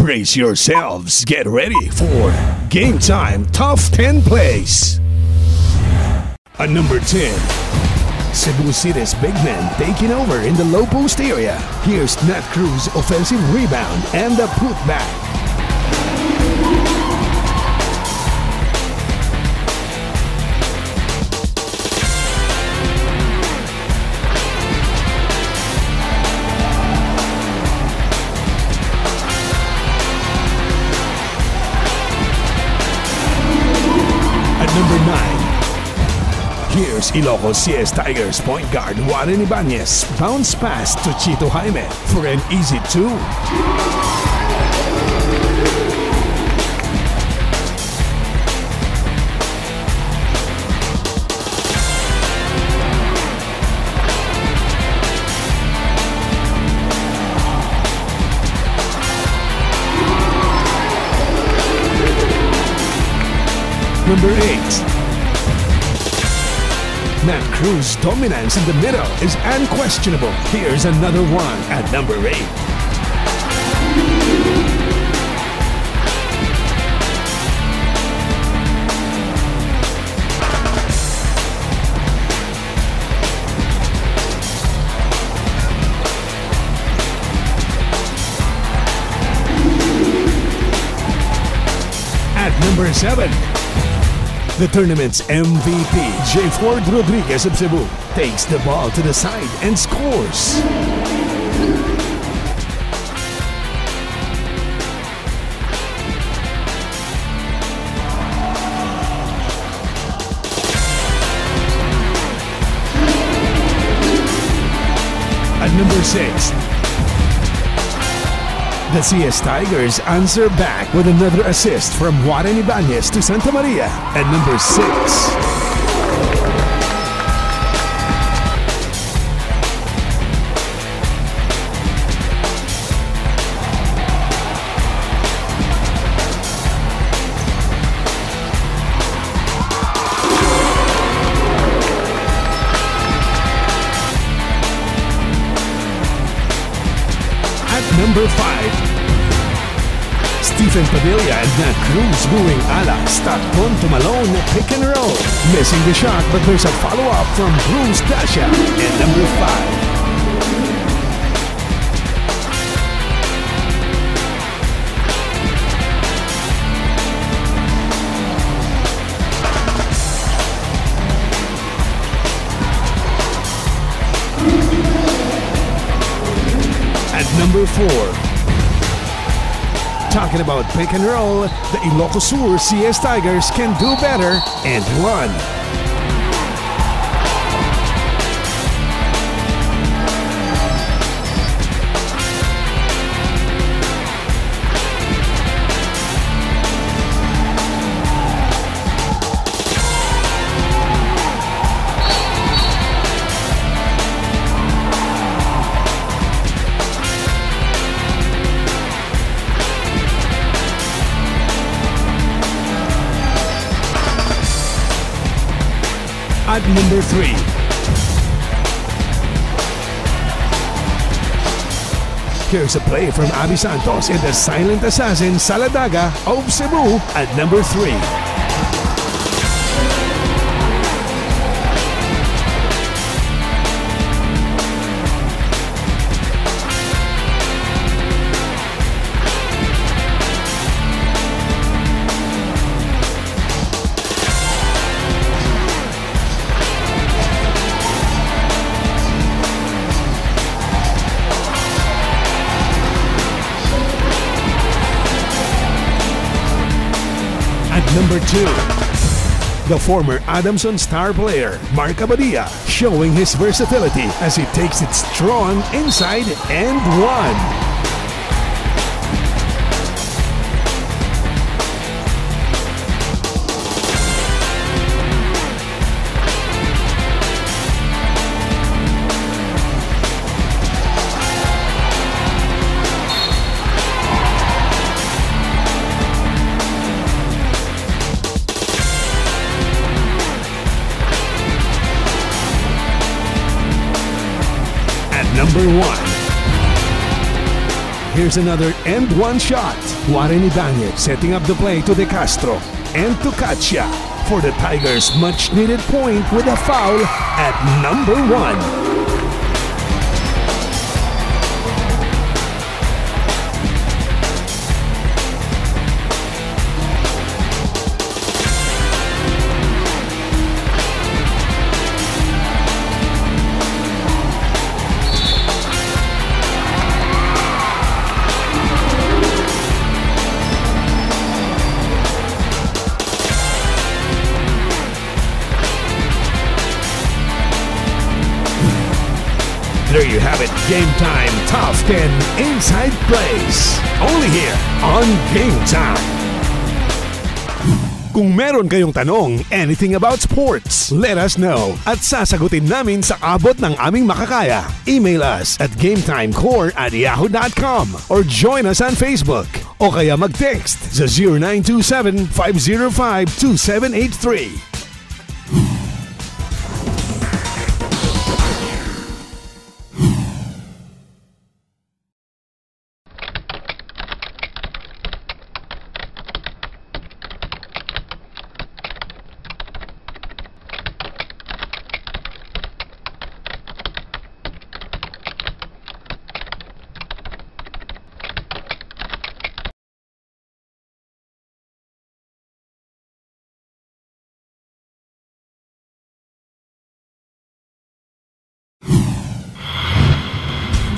Brace yourselves. Get ready for Game Time Top 10 Plays. At number 10, Cebu City's big man taking over in the low post area. Here's Nat Cruz's offensive rebound and the putback. At number 9, here's Ilocos CS Tigers point guard Warren Ibanez bounce pass to Chito Jaime for an easy 2. Number 8. Nat Cruz's dominance in the middle is unquestionable. Here's another one at number 8. At number 7. The tournament's MVP, J. Ford Rodriguez of Cebu, takes the ball to the side and scores. At number 6, the CS Tigers answer back with another assist from Warren Ibanez to Santa Maria at number 6. At number 5, Stephen Padilla and Nat Cruz moving ala Stockton to Malone pick and roll. Missing the shot, but there's a follow-up from Bruce Dasha at number 5. At number 4, talking about pick and roll, the Ilocos Sur CS Tigers can do better and run. At number 3, here's a play from Abby Santos and the silent assassin Saladaga of Cebu at number 3. Number 2, the former Adamson star player, Mark Abadia, showing his versatility as he takes it strong inside and one. Number 1, Here's another and one shot. Warren Ibanez setting up the play to De Castro and to Katya for the Tigers' much-needed point with a foul at number 1. There you have it, Game Time Top 10 Inside Plays. Only here on Game Time. Kung meron kayong tanong, anything about sports, let us know at sasagutin namin sa abot ng aming makakaya. Email us at gametimecore@yahoo.com or join us on Facebook o kaya mag-text sa 0927-505-2783.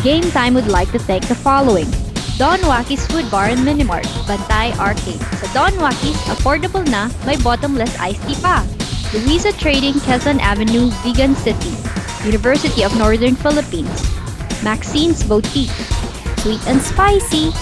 Game Time would like to thank the following: Don Waki's Food Bar and Minimart, Bantay Arcade. Sa Don Waki's, affordable na, may bottomless iced tea pa. Luisa Trading, Quezon Avenue, Vegan City. University of Northern Philippines. Maxine's Boutique. Sweet and Spicy.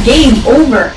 Game over!